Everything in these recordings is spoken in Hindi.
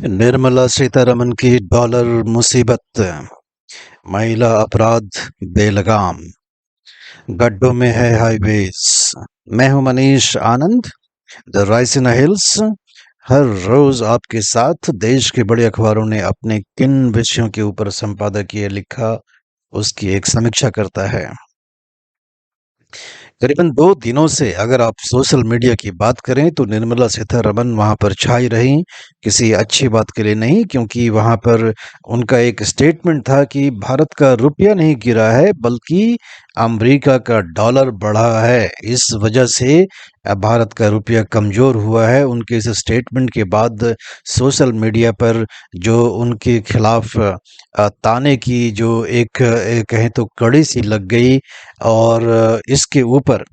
निर्मला सीतारमण की डॉलर मुसीबत, महिला अपराध बेलगाम, गड्ढों में है हाईवेज। मैं हूं मनीष आनंद, द राइस इन हिल्स। हर रोज आपके साथ देश के बड़े अखबारों ने अपने किन विषयों के ऊपर संपादकीय लिखा, उसकी एक समीक्षा करता है। करीबन 2 दिनों से अगर आप सोशल मीडिया की बात करें तो निर्मला सीतारमण वहाँ पर छाई रहीं, किसी अच्छी बात के लिए नहीं, क्योंकि वहाँ पर उनका एक स्टेटमेंट था कि भारत का रुपया नहीं गिरा है बल्कि अमेरिका का डॉलर बढ़ा है। इस वजह से भारत का रुपया कमज़ोर हुआ है। उनके इस स्टेटमेंट के बाद सोशल मीडिया पर जो उनके खिलाफ ताने की जो एक कहें तो कड़ी सी लग गई। और इसके ऊपर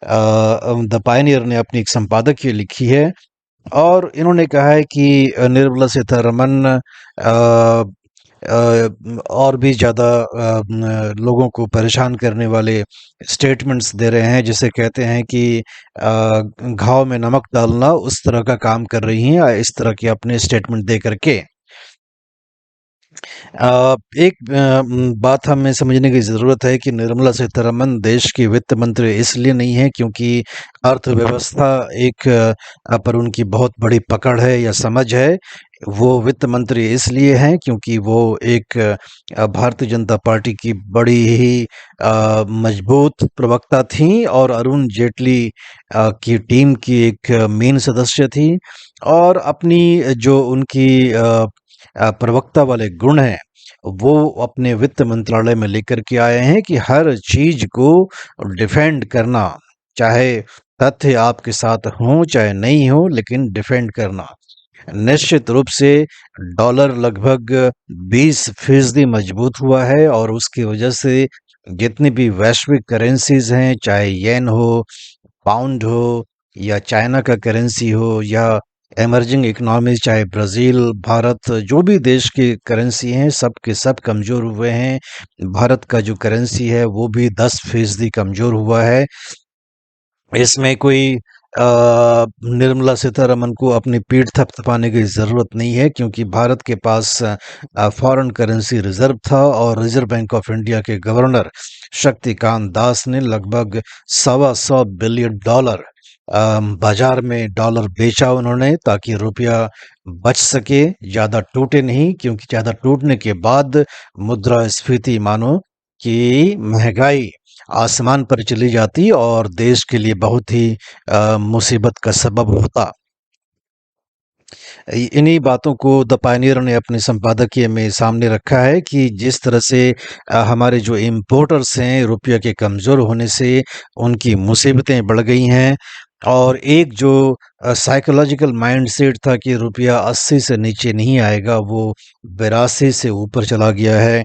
द पायनियर ने अपनी एक संपादकीय लिखी है और इन्होंने कहा है कि निर्मला सीतारमण और भी ज़्यादा लोगों को परेशान करने वाले स्टेटमेंट्स दे रहे हैं, जिसे कहते हैं कि घाव में नमक डालना, उस तरह का काम कर रही हैं इस तरह के अपने स्टेटमेंट दे करके। एक बात हमें समझने की ज़रूरत है कि निर्मला सीतारमण देश की वित्त मंत्री इसलिए नहीं है क्योंकि अर्थव्यवस्था एक पर उनकी बहुत बड़ी पकड़ है या समझ है। वो वित्त मंत्री इसलिए हैं क्योंकि वो एक भारतीय जनता पार्टी की बड़ी ही मजबूत प्रवक्ता थीं और अरुण जेटली की टीम की एक मेन सदस्य थी। और अपनी जो उनकी प्रवक्ता वाले गुण हैं, वो अपने वित्त मंत्रालय में लेकर के आए हैं कि हर चीज को डिफेंड करना, चाहे तथ्य आपके साथ हों चाहे नहीं हो, लेकिन डिफेंड करना। निश्चित रूप से डॉलर लगभग 20% मजबूत हुआ है और उसकी वजह से जितनी भी वैश्विक करेंसीज हैं, चाहे येन हो, पाउंड हो या चाइना का करेंसी हो या इमर्जिंग इकोनॉमीज चाहे ब्राज़ील, भारत, जो भी देश की करेंसी हैं सब के सब कमज़ोर हुए हैं। भारत का जो करेंसी है वो भी 10% कमज़ोर हुआ है। इसमें कोई निर्मला सीतारमण को अपनी पीठ थपथपाने की ज़रूरत नहीं है क्योंकि भारत के पास फॉरेन करेंसी रिज़र्व था और रिज़र्व बैंक ऑफ इंडिया के गवर्नर शक्तिकांत दास ने लगभग $125 बिलियन बाजार में डॉलर बेचा उन्होंने, ताकि रुपया बच सके, ज़्यादा टूटे नहीं, क्योंकि ज़्यादा टूटने के बाद मुद्रास्फीति मानो कि महंगाई आसमान पर चली जाती और देश के लिए बहुत ही मुसीबत का सबब होता। इन्हीं बातों को द पायनियर ने अपने संपादकीय में सामने रखा है कि जिस तरह से हमारे जो इम्पोर्टर्स हैं, रुपये के कमज़ोर होने से उनकी मुसीबतें बढ़ गई हैं। और एक जो साइकोलॉजिकल माइंडसेट था कि रुपया 80 से नीचे नहीं आएगा, वो 82 से ऊपर चला गया है।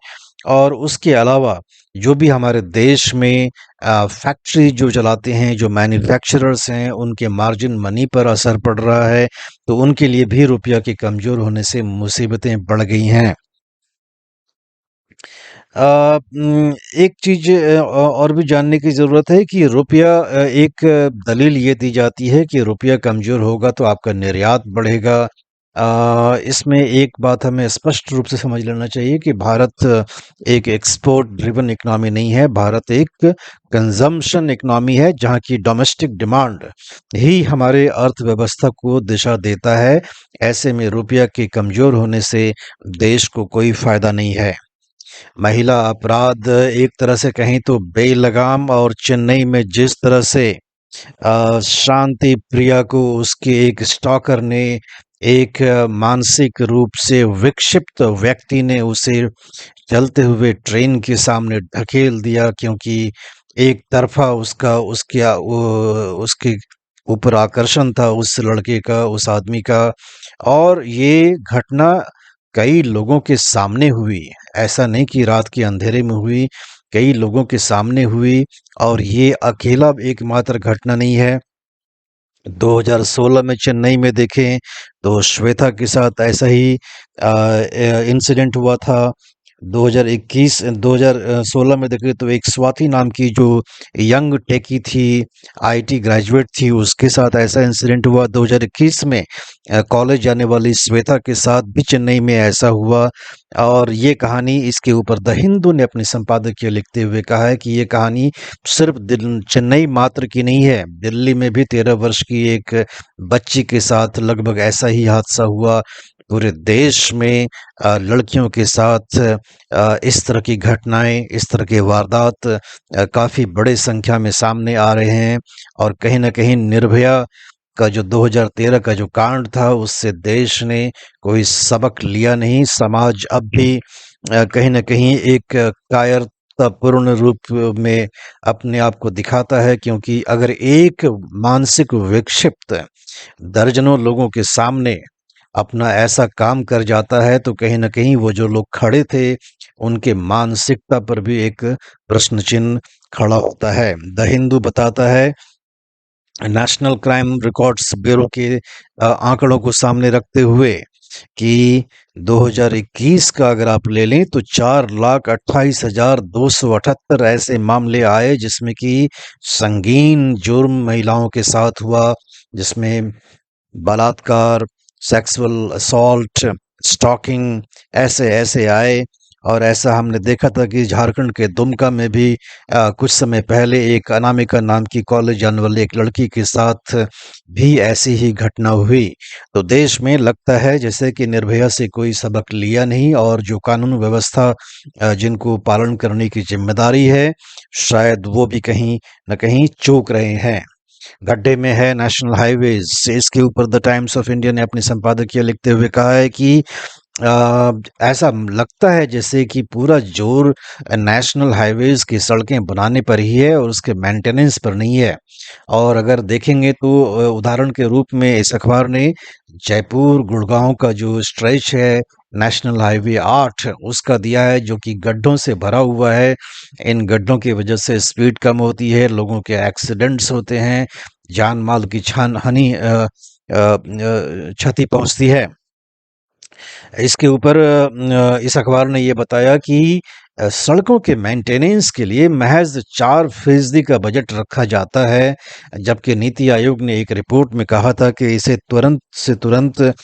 और उसके अलावा जो भी हमारे देश में फैक्ट्री जो चलाते हैं, जो मैन्युफैक्चरर्स हैं, उनके मार्जिन मनी पर असर पड़ रहा है, तो उनके लिए भी रुपया के कमज़ोर होने से मुसीबतें बढ़ गई हैं। एक चीज़ और भी जानने की ज़रूरत है कि रुपया एक दलील ये दी जाती है कि रुपया कमज़ोर होगा तो आपका निर्यात बढ़ेगा। इसमें एक बात हमें स्पष्ट रूप से समझ लेना चाहिए कि भारत एक एक्सपोर्ट ड्रिवन इकोनॉमी नहीं है, भारत एक कंजम्पशन इकोनॉमी है, जहाँ की डोमेस्टिक डिमांड ही हमारे अर्थव्यवस्था को दिशा देता है। ऐसे में रुपया के कमज़ोर होने से देश को कोई फ़ायदा नहीं है। महिला अपराध एक तरह से कहें तो बेलगाम, और चेन्नई में जिस तरह से शांति प्रिया को उसके एक स्टॉकर ने, एक मानसिक रूप से विक्षिप्त व्यक्ति ने उसे चलते हुए ट्रेन के सामने ढकेल दिया, क्योंकि एक तरफा उसका उसके ऊपर आकर्षण था उस लड़के का, उस आदमी का। और ये घटना कई लोगों के सामने हुई, ऐसा नहीं कि रात के अंधेरे में हुई, कई लोगों के सामने हुई। और ये अकेला एकमात्र घटना नहीं है। 2016 में चेन्नई में देखें तो श्वेता के साथ ऐसा ही इंसिडेंट हुआ था। 2021 2016 में देखें तो एक स्वाति नाम की जो यंग टेकी थी, आईटी ग्रेजुएट थी, उसके साथ ऐसा इंसिडेंट हुआ। 2021 में कॉलेज जाने वाली श्वेता के साथ भी चेन्नई में ऐसा हुआ। और ये कहानी, इसके ऊपर द हिंदू ने अपने संपादकीय लिखते हुए कहा है कि ये कहानी सिर्फ चेन्नई मात्र की नहीं है, दिल्ली में भी 13 वर्ष की एक बच्ची के साथ लगभग ऐसा ही हादसा हुआ। पूरे देश में लड़कियों के साथ इस तरह की घटनाएं, इस तरह के वारदात काफ़ी बड़े संख्या में सामने आ रहे हैं। और कहीं न कहीं निर्भया का जो 2013 का जो कांड था, उससे देश ने कोई सबक लिया नहीं। समाज अब भी कहीं न कहीं एक कायरतापूर्ण रूप में अपने आप को दिखाता है, क्योंकि अगर एक मानसिक विक्षिप्त दर्जनों लोगों के सामने अपना ऐसा काम कर जाता है, तो कहीं न कहीं वो जो लोग खड़े थे, उनके मानसिकता पर भी एक प्रश्न चिन्ह खड़ा होता है। द हिंदू बताता है, नेशनल क्राइम रिकॉर्ड्स ब्यूरो के आंकड़ों को सामने रखते हुए, कि 2021 का अगर आप ले लें तो 4,28,278 ऐसे मामले आए, जिसमें कि संगीन जुर्म महिलाओं के साथ हुआ, जिसमें बलात्कार, सेक्सुअल असॉल्ट, स्टॉकिंग, ऐसे ऐसे आए। और ऐसा हमने देखा था कि झारखंड के दुमका में भी कुछ समय पहले एक अनामिका नाम की कॉलेज जाने वाली एक लड़की के साथ भी ऐसी ही घटना हुई। तो देश में लगता है जैसे कि निर्भया से कोई सबक लिया नहीं, और जो कानून व्यवस्था जिनको पालन करने की जिम्मेदारी है, शायद वो भी कहीं न कहीं चूक रहे हैं। गड्ढे में है नेशनल हाईवेज, इसके ऊपर द टाइम्स ऑफ इंडिया ने अपने संपादकीय लिखते हुए कहा है कि ऐसा लगता है जैसे कि पूरा जोर नेशनल हाईवेज की सड़कें बनाने पर ही है और उसके मेंटेनेंस पर नहीं है। और अगर देखेंगे तो उदाहरण के रूप में इस अखबार ने जयपुर गुड़गांव का जो स्ट्रेच है नेशनल हाईवे 8, उसका दिया है, जो कि गड्ढों से भरा हुआ है। इन गड्ढों की वजह से स्पीड कम होती है, लोगों के एक्सीडेंट्स होते हैं, जान माल की हानि क्षति पहुंचती है। इसके ऊपर इस अखबार ने ये बताया कि सड़कों के मेंटेनेंस के लिए महज 4% का बजट रखा जाता है, जबकि नीति आयोग ने एक रिपोर्ट में कहा था कि इसे तुरंत से तुरंत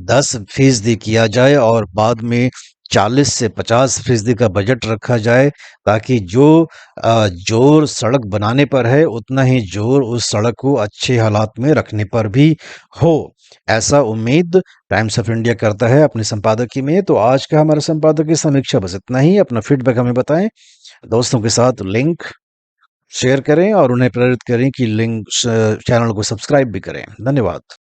10% किया जाए और बाद में 40 से 50% का बजट रखा जाए, ताकि जो जोर सड़क बनाने पर है, उतना ही जोर उस सड़क को अच्छे हालात में रखने पर भी हो। ऐसा उम्मीद टाइम्स ऑफ इंडिया करता है अपने संपादकीय में। तो आज का हमारा संपादकीय समीक्षा बस इतना ही। अपना फीडबैक हमें बताएं, दोस्तों के साथ लिंक शेयर करें और उन्हें प्रेरित करें कि चैनल को सब्सक्राइब भी करें। धन्यवाद।